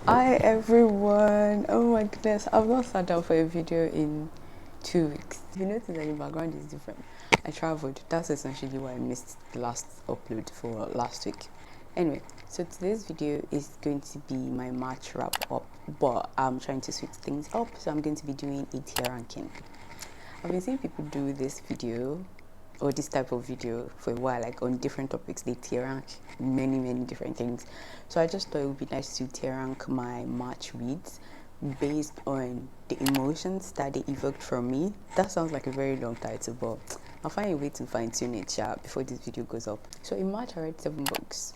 Hi everyone, oh my goodness, I've not sat down for a video in 2 weeks. If you notice that the background is different, I traveled. That's essentially why I missed the last upload for last week. Anyway, so today's video is going to be my March wrap up, but I'm trying to switch things up, so I'm going to be doing a tier ranking. I've been seeing people do this video or this type of video for a while, like on different topics. They tier rank many different things, so I just thought it would be nice to tier rank my March reads based on the emotions that they evoked from me. That sounds like a very long title, but I'll find a way to fine tune it before this video goes up. So in March I read 7 books,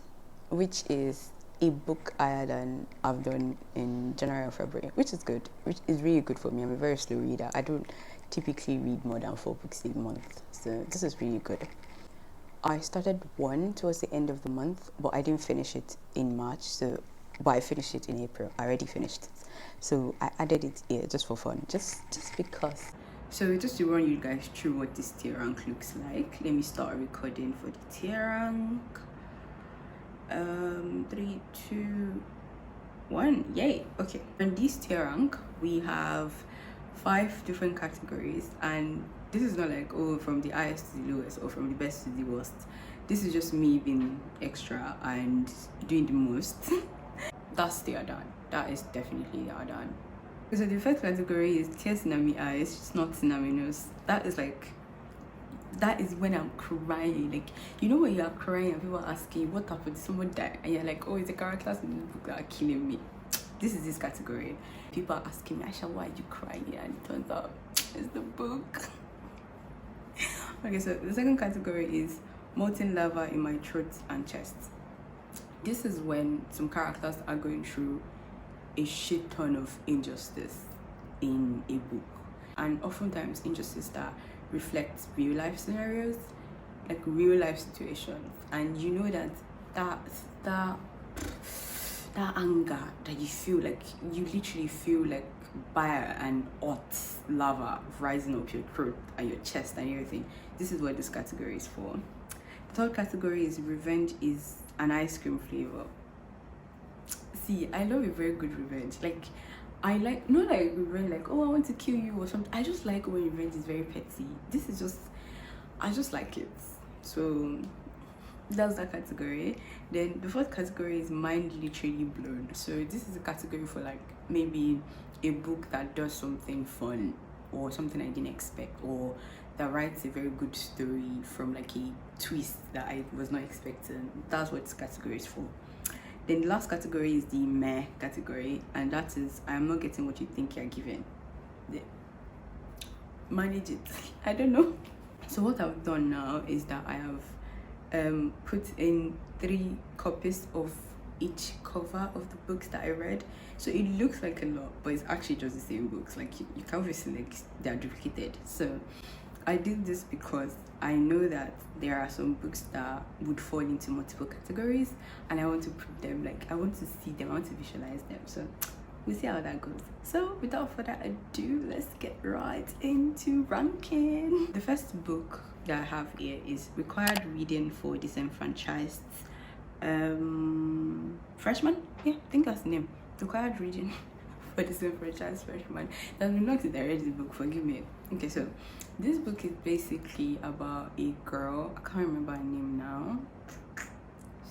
which is a book higher than I've done in January or February, which is good, which is really good for me. I'm a very slow reader. I don't typically read more than 4 books a month, so this is really good. I started one towards the end of the month, but I didn't finish it in March, but I finished it in April. I already finished it, so I added it here just for fun, just because. So just to run you guys through what this tier rank looks like, let me start recording for the tier rank. 3, 2, 1, yay. Okay, on this tier rank we have 5 different categories, and this is not like, oh, from the highest to the lowest or from the best to the worst. This is just me being extra and doing the most. That's the Adan. That is definitely the Adan. So the first category is tears in my eyes, it's not in my nose. That is when I'm crying. Like, you know when you are crying and people are asking you what happened, someone died, and you're like, oh, it's the characters in the book that are killing me. This is this category. People are asking me, Aisha, why are you crying? And it turns out it's the book. Okay, so the second category is molten lava in my throat and chest. This is when some characters are going through a shit ton of injustice in a book, and oftentimes injustice that reflects real life scenarios, like real life situations, and you know that anger that you feel, like you literally feel like fire and hot lava rising up your throat and your chest and everything. This is what this category is for. The third category is revenge is an ice cream flavor. See, I love a very good revenge. Like, I like, not like revenge like, oh, I want to kill you or something. I just like when revenge is very petty. This is just, I just like it. So that's that category. Then the fourth category is mind literally blown. So this is a category for like maybe a book that does something fun or something I didn't expect, or that writes a very good story from like a twist that I was not expecting. That's what this category is for. Then the last category is the meh category, and that is, I'm not getting what you think you're given. Manage it. I don't know. So what I've done now is that I have put in 3 copies of each cover of the books that I read. So it looks like a lot, but it's actually just the same books. Like you can't really select, they're duplicated. So I did this because I know that there are some books that would fall into multiple categories, and I want to put them, like I want to see them, I want to visualize them. So we'll see how that goes. So without further ado, let's get right into ranking. The first book that I have here is required reading for disenfranchised freshman. Yeah, I think that's the name. Required reading for disenfranchised freshman. That's been long since I read this book, forgive me. Okay, so this book is basically about a girl, I can't remember her name now,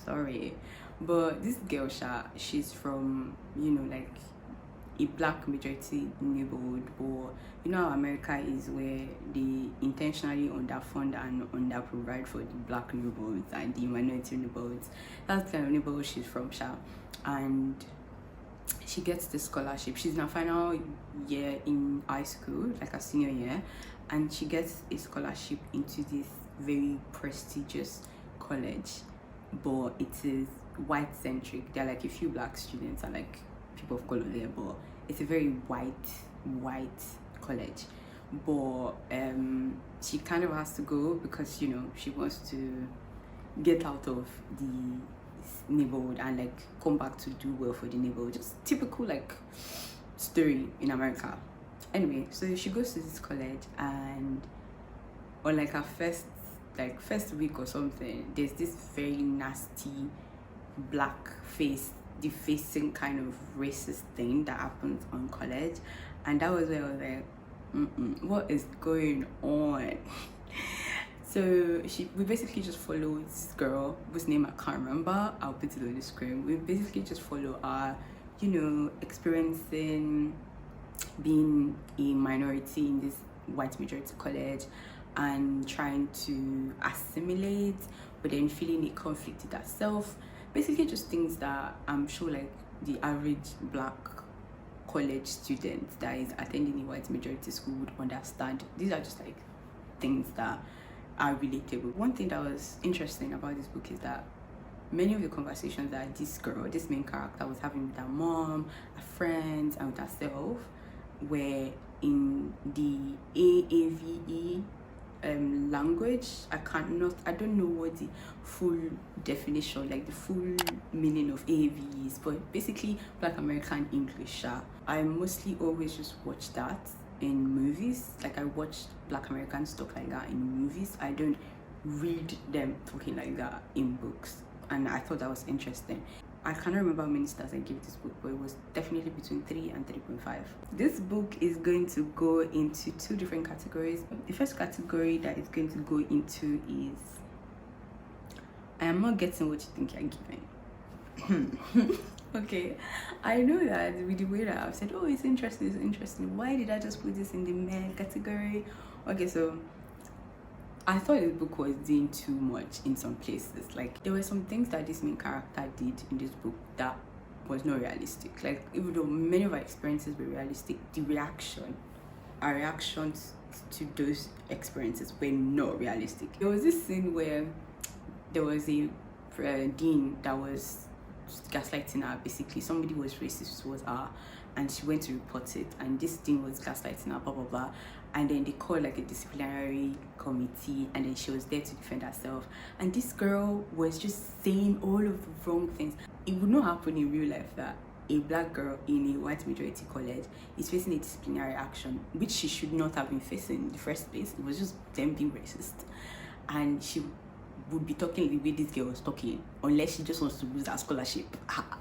sorry, but this girl, she's from, you know, like a black majority neighborhood, or you know how America is, where they intentionally underfund and underprovide for the black neighborhoods and the minority neighborhoods. That's the kind of neighborhood she's from, and she gets the scholarship. She's in her final year in high school, like a senior year, and she gets a scholarship into this very prestigious college, but it is white centric. There are like a few black students and like people of color there, but it's a very white college. But she kind of has to go because, you know, she wants to get out of the neighborhood and like come back to do well for the neighborhood. Just typical like story in America. Anyway, so she goes to this college, and on like her first week or something, there's this very nasty blackface defacing kind of racist thing that happens on college, and that was where I was like, what is going on? So we basically just follow this girl whose name I can't remember. I'll put it on the screen. We basically just follow our, experiencing being a minority in this white majority college and trying to assimilate, but then feeling a conflict with herself. Basically just things that I'm sure like the average black college student that is attending a white majority school would understand. These are just like things that are relatable. One thing that was interesting about this book is that many of the conversations that this main character, was having with her mom, her friends, and with herself were in the AAVE language. I don't know what the full definition, like the full meaning of AAVE is, but basically Black American English. I mostly always just watch that in movies. Like I watch Black American stuff like that in movies. I don't read them talking like that in books, and I thought that was interesting. I cannot remember how many stars I gave this book, but it was definitely between 3 and 3.5. This book is going to go into 2 different categories. The first category that it's going to go into is I am not getting what you think you're giving. Okay, I know that with the way that I've said, oh, it's interesting, why did I just put this in the meh category? Okay, so I thought the book was doing too much in some places. Like there were some things that this main character did in this book that was not realistic. Like even though many of our experiences were realistic, our reactions to those experiences were not realistic. There was this scene where there was a dean that was gaslighting her. Basically somebody was racist towards her and she went to report it, and this dean was gaslighting her, blah blah blah, and then they called like a disciplinary committee, and then she was there to defend herself, and this girl was just saying all of the wrong things. It would not happen in real life that a black girl in a white majority college is facing a disciplinary action which she should not have been facing in the first place. It was just them being racist, and she would be talking the way this girl was talking unless she just wants to lose her scholarship.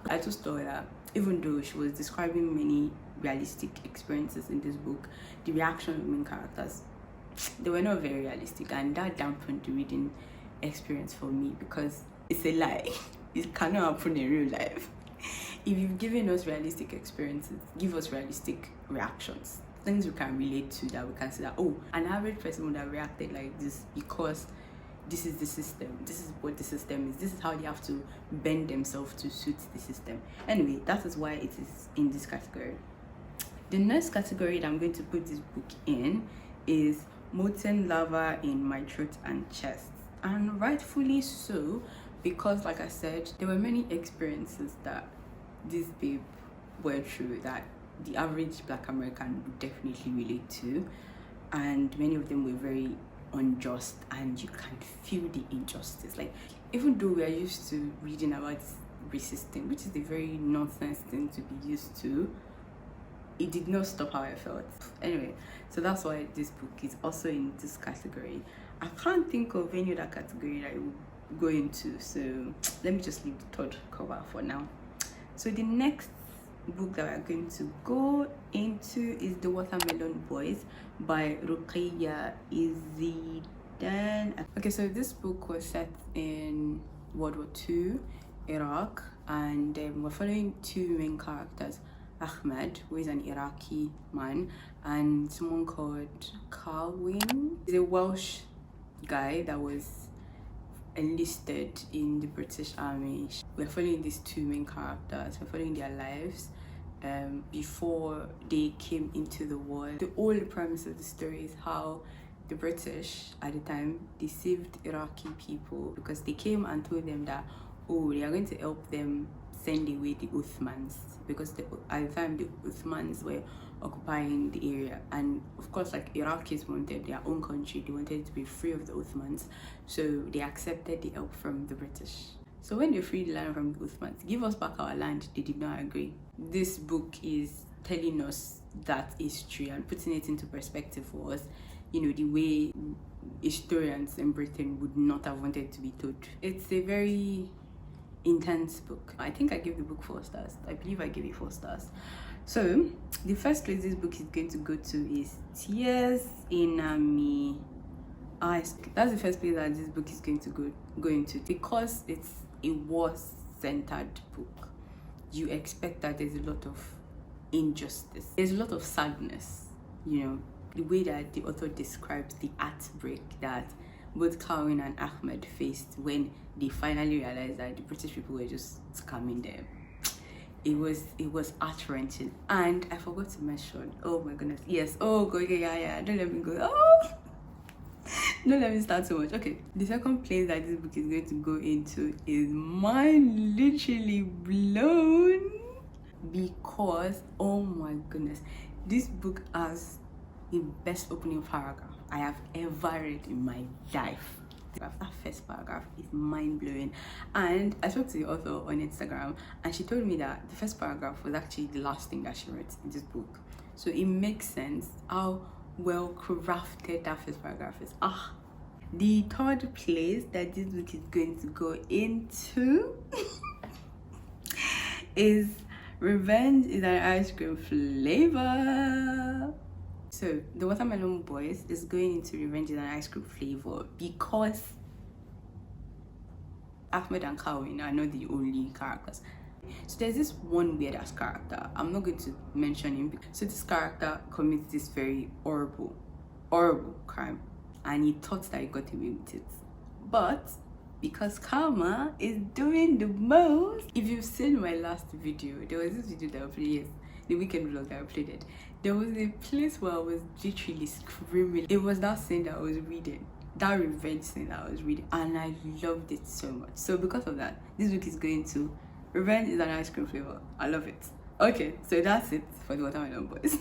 I just thought that even though she was describing many realistic experiences in this book, the reaction of the main characters, they were not very realistic, and that dampened the reading experience for me because it's a lie. It cannot happen in real life. If you've given us realistic experiences, give us realistic reactions, things we can relate to, that we can say that, oh, an average person would have reacted like this because this is the system, this is what the system is, this is how they have to bend themselves to suit the system. Anyway, that is why it is in this category. The next category that I'm going to put this book in is molten lava in my throat and chest, and rightfully so, because like I said, there were many experiences that this babe went through that the average Black American would definitely relate to, and many of them were very unjust, and you can feel the injustice. Like even though we are used to reading about racist thing, which is a very nonsense thing to be used to, it did not stop how I felt. Anyway, so that's why this book is also in this category. I can't think of any other category that I would go into, so let me just leave the third cover for now. So the next book that we're going to go into is The Watermelon Boys by Ruqayya Izzidan. Okay, so this book was set in World War II, Iraq, and we're following 2 main characters, Ahmed, who is an Iraqi man, and someone called Carwin. He's a Welsh guy that was enlisted in the British Army. We're following these 2 main characters. We're following their lives before they came into the war. The whole premise of the story is how the British at the time deceived Iraqi people because they came and told them that, oh, they are going to help them send away the Uthmans, because at the time the Uthmans were occupying the area, and of course like Iraqis wanted their own country, they wanted to be free of the Uthmans, so they accepted the help from the British. So when they freed the land from the Uthmans, give us back our land, they did not agree. This book is telling us that history and putting it into perspective for us, you know, the way historians in Britain would not have wanted to be told. It's a very intense book. I think I gave the book 4 stars. I believe I gave it 4 stars. So the first place this book is going to go to is Tears in Me Eyes. That's the first place that this book is going to go into, because it's a war-centered book. You expect that there's a lot of injustice, there's a lot of sadness, you know, the way that the author describes the heartbreak that both Carwin and Ahmed faced when they finally realized that the British people were just scamming them. It was heart-wrenching. And I forgot to mention, oh my goodness, yes, oh god, yeah, don't let me go, oh don't let me start so much. Okay, the second place that this book is going to go into is mind literally blown, because oh my goodness, this book has the best opening paragraph I have ever read in my life. That first paragraph is mind-blowing. And I spoke to the author on Instagram, and she told me that the first paragraph was actually the last thing that she read in this book. So it makes sense how well crafted that first paragraph is. The third place that this book is going to go into is Revenge is an Ice Cream Flavor. So the Watermelon Boys is going into Revenge is an Ice Cream Flavor because Ahmed and Carwin are not the only characters. So there's this one weird ass character. I'm not going to mention him. So this character commits this very horrible crime, and he thought that he got away with it. But because karma is doing the most. If you've seen my last video, there was this video that I played, the weekend vlog that I played it. There was a place where I was literally screaming. It was that scene that I was reading, that revenge scene that I was reading, and I loved it so much. So because of that, this book is going to Revenge is an Ice Cream Flavor. I love it. Okay, so that's it for the Watermelon Boys.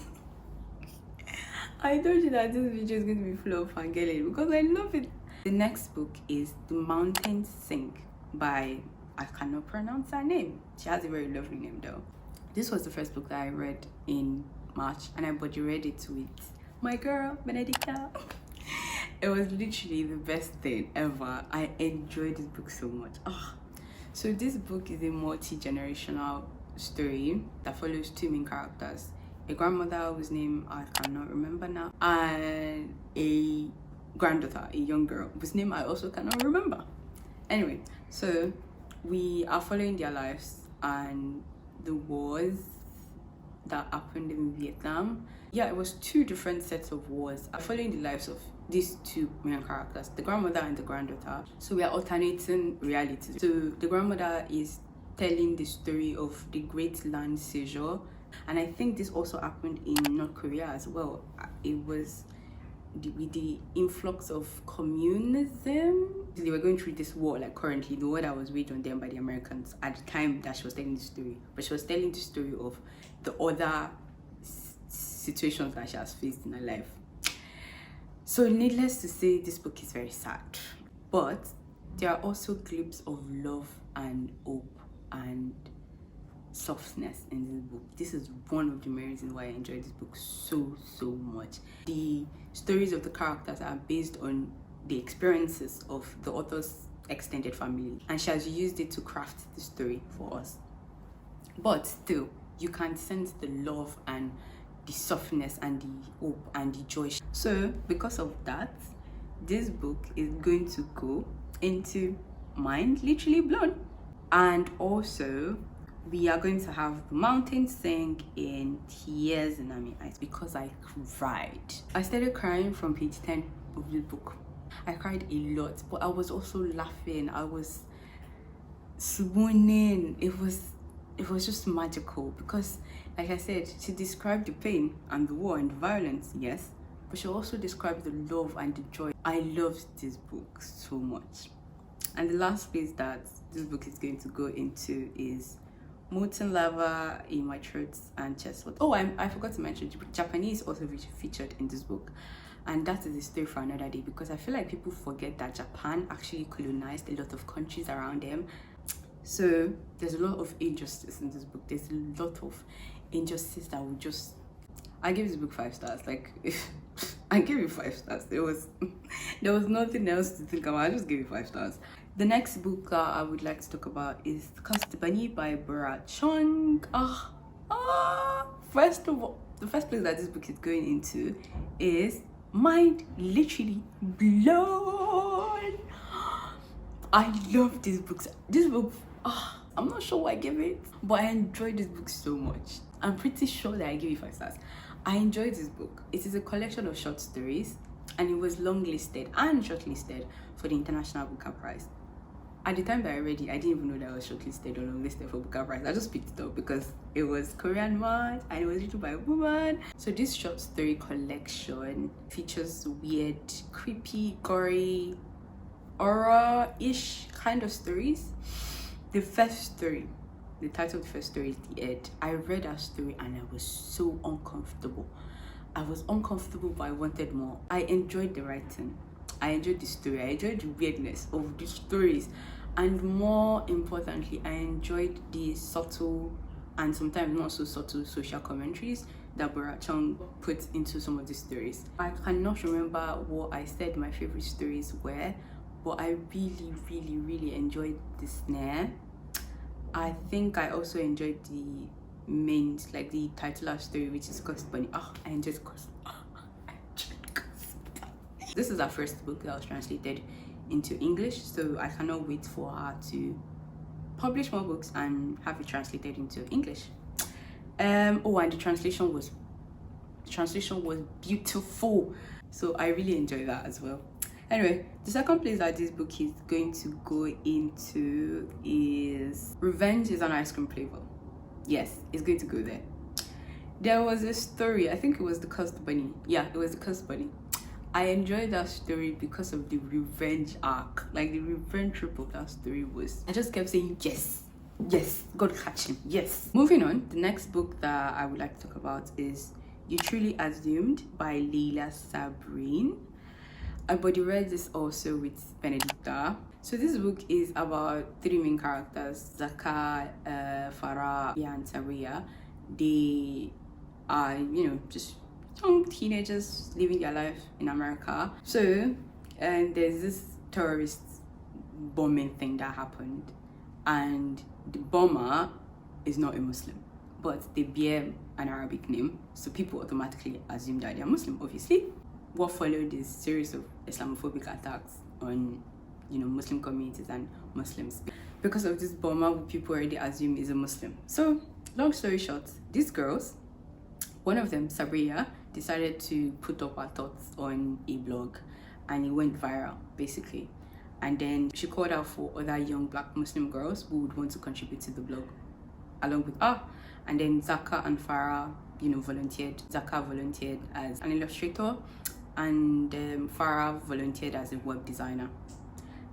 I told you that this video is going to be full of fangirling because I love it. The next book is The Mountains Sing by, I cannot pronounce her name. She has a very lovely name though. This was the first book that I read in March, and I body read it with my girl, Benedicta. It was literally the best thing ever. I enjoyed this book so much. So this book is a multi-generational story that follows 2 main characters. A grandmother whose name I cannot remember now, and a granddaughter, a young girl whose name I also cannot remember. Anyway, so we are following their lives and the wars that happened in Vietnam. Yeah, it was 2 different sets of wars. I'm following the lives of these 2 main characters, the grandmother and the granddaughter. So we are alternating realities. So the grandmother is telling the story of the Great Land Seizure, and I think this also happened in North Korea as well. It was with the influx of communism. They were going through this war, like currently the war that was waged on them by the Americans at the time that she was telling the story. But she was telling the story of the other situations that she has faced in her life. So needless to say, this book is very sad, but there are also glimpses of love and hope and softness in this book. This is one of the main reasons why I enjoyed this book so much. The stories of the characters are based on the experiences of the author's extended family, and she has used it to craft the story for us. But still, you can sense the love and the softness and the hope and the joy. So because of that, this book is going to go into Mind Literally Blown. And also we are going to have The Mountains Sing in Tears in My Eyes because I cried. I started crying from page 10 of the book. I cried a lot, but I was also laughing. I was swooning. It was just magical because, like I said, she described the pain and the war and the violence, yes, but she also described the love and the joy. I loved this book so much. And the last place that this book is going to go into is Molten Lava in My Throat and Chest. Oh, I forgot to mention, Japanese also featured in this book. And that is a story for another day because I feel like people forget that Japan actually colonized a lot of countries around them. So there's a lot of injustice in this book. There's a lot of injustice that would just... I gave this book 5 stars. Like, I gave it 5 stars. There was nothing else to think about. I just gave it 5 stars. The next book I would like to talk about is Custody by Bora Chung. First of all, the first place that this book is going into is mind literally blown. I love these books. This book, I'm not sure why I gave it, but I enjoyed this book so much. I'm pretty sure that I gave it 5 stars. I enjoyed this book. It is a collection of short stories, and it was longlisted and shortlisted for the International Booker Prize. At the time that I read it, I didn't even know that I was shortlisted or longlisted for Booker Prize. I just picked it up because it was Korean man and it was written by a woman. So this short story collection features weird, creepy, gory, horror-ish kind of stories. The first story, the title of the first story is The Ed. I read that story and I was so uncomfortable. I was uncomfortable, but I wanted more. I enjoyed the writing. I enjoyed the story. I enjoyed the weirdness of the stories. And more importantly, I enjoyed the subtle and sometimes not so subtle social commentaries that Bora Chung put into some of the stories. I cannot remember what I said my favorite stories were, but I really enjoyed the snare. I think I also enjoyed the main, like the titular story, which is Custody. I enjoyed Custody. This is our first book that was translated into English, so I cannot wait for her to publish more books and have it translated into English. And the translation was beautiful, so I really enjoyed that as well. Anyway, the second place that this book is going to go into is Revenge is an Ice Cream Flavor. Yes, it's going to go there. There was a story, I think it was the Cursed Bunny. Yeah, it was the Cursed Bunny. I enjoyed that story because of the revenge arc. Like the revenge trip of that story was, I just kept saying yes, God catch him, yes. Moving on, the next book that I would like to talk about is You Truly Assumed by Leila Sabrine. I body read this also with Benedicta. So this book is about 3 main characters, Zaka, Farah, and Saria. They are, just young teenagers living their life in America. So, and there's this terrorist bombing thing that happened, and the bomber is not a Muslim, but they bear an Arabic name, so people automatically assume that they're Muslim, obviously. What followed is a series of Islamophobic attacks on, Muslim communities and Muslims. Because of this bomber, people already assume is a Muslim. So, long story short, these girls, one of them, Sabria, decided to put up her thoughts on a blog, and it went viral, basically. And then she called out for other young Black Muslim girls who would want to contribute to the blog along with her. And then Zaka and Farah, volunteered. Zaka volunteered as an illustrator, and Farah volunteered as a web designer.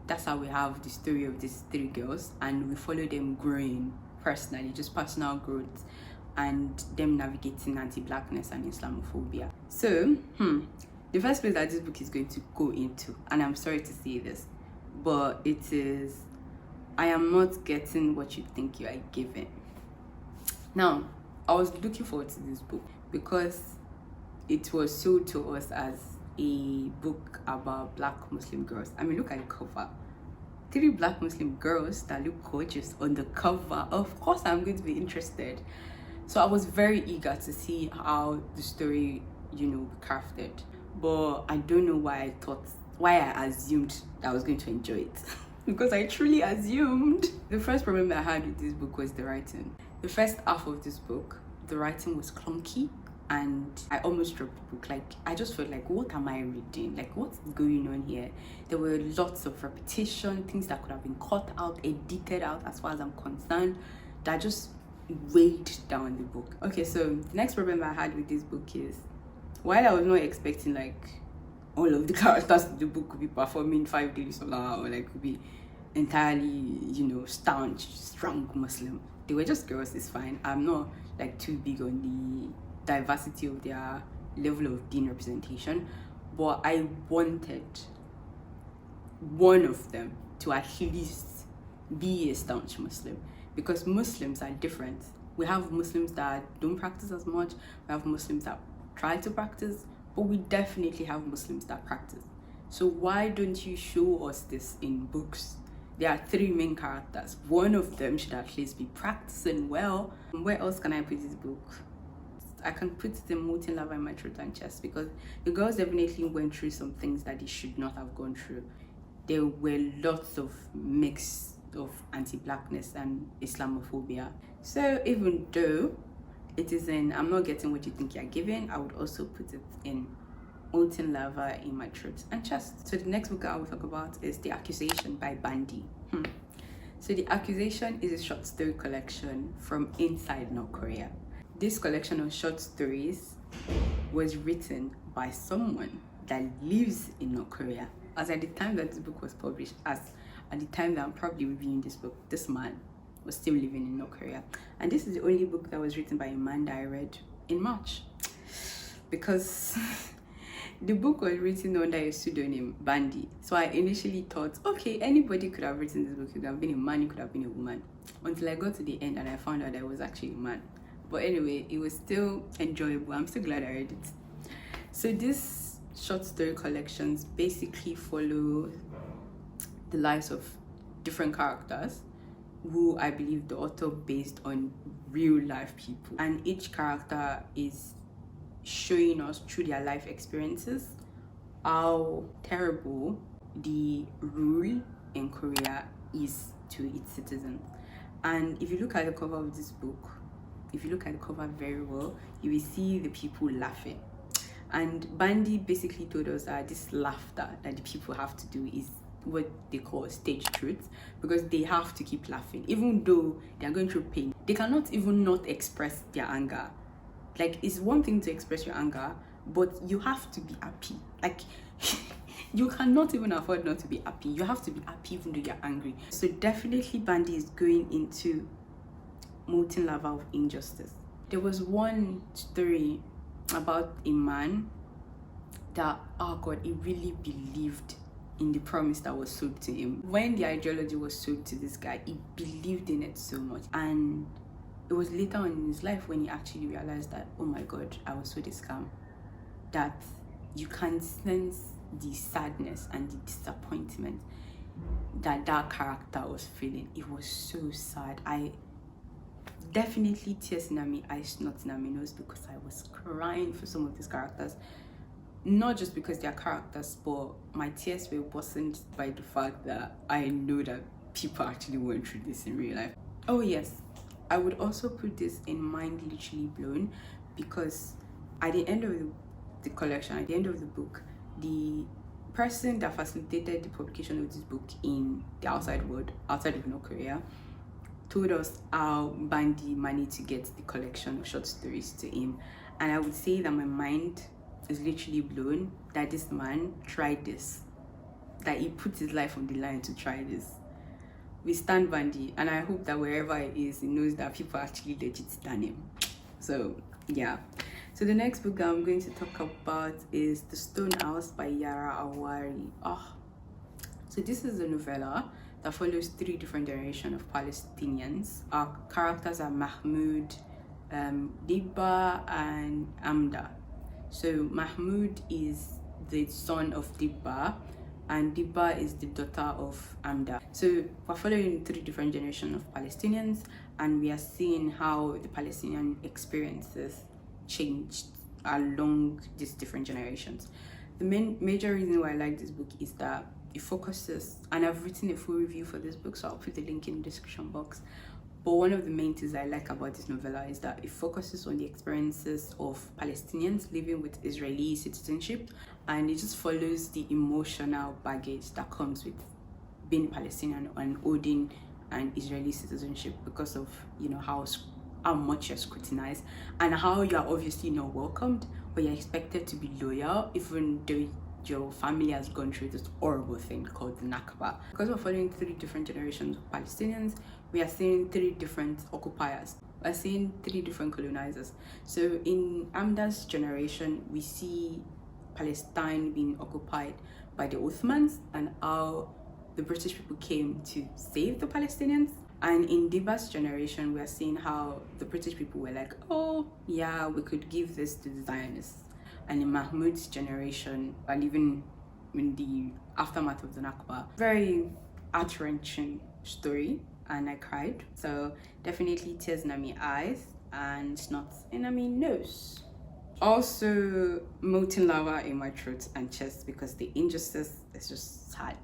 That's how we have the story of these 3 girls, and we follow them growing personally, just personal growth, and them navigating anti-Blackness and Islamophobia. So, the first place that this book is going to go into, and I'm sorry to say this, but it is, I am not getting what you think you are given. Now, I was looking forward to this book because it was sold to us as a book about Black Muslim girls. I mean, look at the cover. 3 Black Muslim girls that look gorgeous on the cover. Of course, I'm going to be interested. So I was very eager to see how the story, crafted. But I don't know why I assumed that I was going to enjoy it. Because I truly assumed. The first problem I had with this book was the writing. The first half of this book, the writing was clunky, and I almost dropped the book. Like, I just felt like, what am I reading? Like, what's going on here? There were lots of repetition, things that could have been cut out, edited out, as far as I'm concerned, that just weighed down the book. Okay, so the next problem I had with this book is, while I was not expecting like all of the characters in the book could be performing 5 daily salah, or like could be entirely, staunch, strong Muslim, they were just girls. It's fine. I'm not like too big on the diversity of their level of deen representation, but I wanted one of them to at least be a staunch Muslim, because Muslims are different. We have Muslims that don't practice as much, we have Muslims that try to practice, but we definitely have Muslims that practice. So why don't you show us this in books? there are three main characters. One of them should at least be practicing well. Where else can I put this book? I can put the molten lava in my throat and chest, because the girls definitely went through some things that they should not have gone through. There were lots of mix of anti-blackness and Islamophobia. So even though it is in I'm Not Getting What You Think You're Giving, I would also put it in molten lava in my throat and chest. So the next book I will talk about is The Accusation by Bandi. So The Accusation is a short story collection from inside North Korea. This collection of short stories was written by someone that lives in North Korea. As at the time that this book was published, as at the time that I'm probably reviewing this book, this man was still living in North Korea. And this is the only book that was written by a man that I read in March. Because the book was written under a pseudonym, Bandi. So I initially thought, okay, anybody could have written this book. It could have been a man, it could have been a woman. Until I got to the end and I found out that it was actually a man. But anyway, it was still enjoyable. I'm still glad I read it. So these short story collections basically follow the lives of different characters who I believe the author based on real life people. And each character is showing us through their life experiences how terrible the rule in Korea is to its citizens. And if you look at the cover of this book, if you look at the cover very well, you will see the people laughing. And Bandi basically told us that this laughter that the people have to do is what they call stage truth, because they have to keep laughing even though they are going through pain. They cannot even not express their anger. Like, it's one thing to express your anger, but you have to be happy. Like you cannot even afford not to be happy. You have to be happy even though you're angry. So definitely Bandi is going into molten lava of injustice. There was one story about a man that, oh god, he really believed in the promise that was sold to him. When the ideology was sold to this guy, he believed in it so much. And it was later on in his life when he actually realized that, oh my god, I was sold a scam. That you can sense the sadness and the disappointment that that character was feeling. It was so sad. I definitely tears in my eyes, not in my nose, because I was crying for some of these characters. Not just because they're characters, but my tears were worsened by the fact that I know that people actually went through this in real life. Oh yes, I would also put this in Mind Literally Blown, because at the end of the collection, at the end of the book, the person that facilitated the publication of this book in the outside world, outside of North Korea, told us how Bandi managed to get the collection of short stories to him. And I would say that my mind is literally blown that this man tried this, that he put his life on the line to try this. We stand Bandi, and I hope that wherever he is, he knows that people actually legit stand him. So yeah. So the next book that I'm going to talk about is The Stone House by Yara Awari. So this is a novella that follows three different generations of Palestinians. Our characters are Mahmoud, Dibba, and Amda. So Mahmoud is the son of Dibba, and Dibba is the daughter of Amda. So we're following three different generations of Palestinians, and we are seeing how the Palestinian experiences changed along these different generations. The major reason why I like this book is that it focuses, and I've written a full review for this book, so I'll put the link in the description box. But one of the main things I like about this novella is that it focuses on the experiences of Palestinians living with Israeli citizenship, and it just follows the emotional baggage that comes with being Palestinian and holding an Israeli citizenship, because of, you know, how much you're scrutinized and how you're obviously not welcomed, but you're expected to be loyal even though your family has gone through this horrible thing called the Nakba. Because we're following three different generations of Palestinians, we are seeing three different occupiers. We're seeing three different colonizers. So in Amda's generation, we see Palestine being occupied by the Ottomans and how the British people came to save the Palestinians. And in Diba's generation, we are seeing how the British people were like, oh yeah, we could give this to the Zionists. And in Mahmoud's generation, we're living in the aftermath of the Nakba. Very heart-wrenching story, and I cried. So definitely tears in my eyes and snot in my nose. Also molten lava in my throat and chest because the injustice is just sad.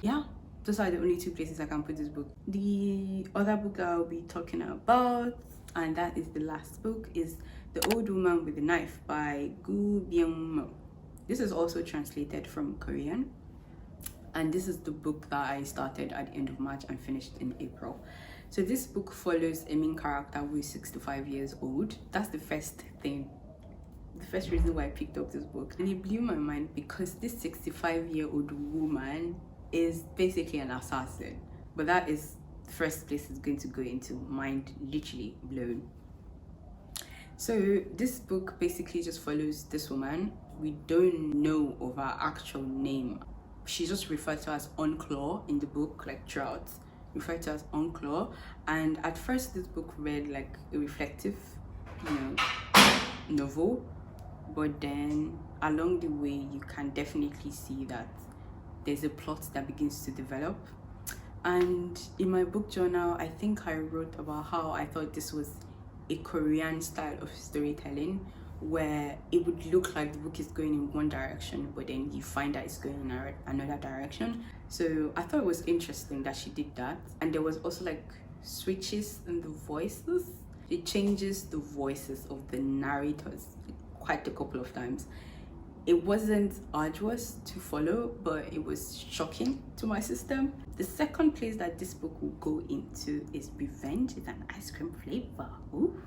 Yeah, those are the only two places I can put this book. The other book I'll be talking about, and that is the last book, is The Old Woman with the Knife by Gu Byung-mo. This is also translated from Korean, and this is the book that I started at the end of March and finished in April. So this book follows a main character who is 65 years old. That's the first thing, the first reason why I picked up this book. And it blew my mind because this 65-year-old woman is basically an assassin. But that is the first place it's going to go into, mind literally blown. So this book basically just follows this woman. We don't know of her actual name. She's just referred to as Unclaw in the book, like throughout, referred to as Unclaw. And at first this book read like a reflective, novel, but then along the way you can definitely see that there's a plot that begins to develop. And in my book journal, I think I wrote about how I thought this was a Korean style of storytelling, where it would look like the book is going in one direction, but then you find that it's going in another direction. So I thought it was interesting that she did that. And there was also like switches in the voices. It changes the voices of the narrators quite a couple of times. It wasn't arduous to follow, but it was shocking to my system. The second place that this book will go into is revenge. It's an ice cream flavor. Ooh.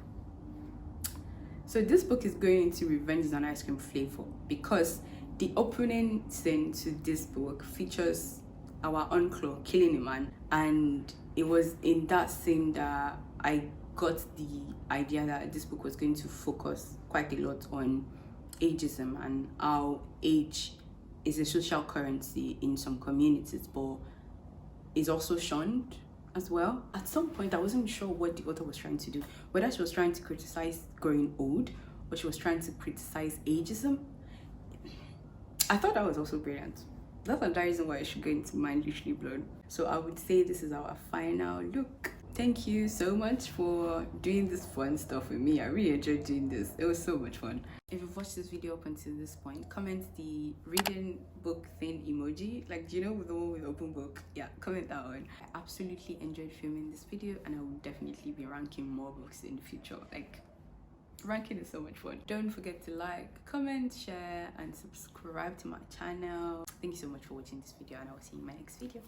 So this book is going into revenge is an ice cream flavor because the opening scene to this book features our Unclaw killing a man, and it was in that scene that I got the idea that this book was going to focus quite a lot on ageism and how age is a social currency in some communities, but is also shunned as well. At some point, I wasn't sure what the author was trying to do, whether she was trying to criticize growing old or she was trying to criticize ageism. I thought that was also brilliant. That's another reason why I should go into Mind Literally Blown. So I would say this is our final look. Thank you so much for doing this fun stuff with me. I really enjoyed doing this. It was so much fun. If you've watched this video up until this point, comment the reading book thing emoji, like, do you know the one with open book? Yeah, comment that one. I absolutely enjoyed filming this video, and I will definitely be ranking more books in the future. Like, ranking is so much fun. Don't forget to like, comment, share, and subscribe to my channel. Thank you so much for watching this video, and I will see you in my next video.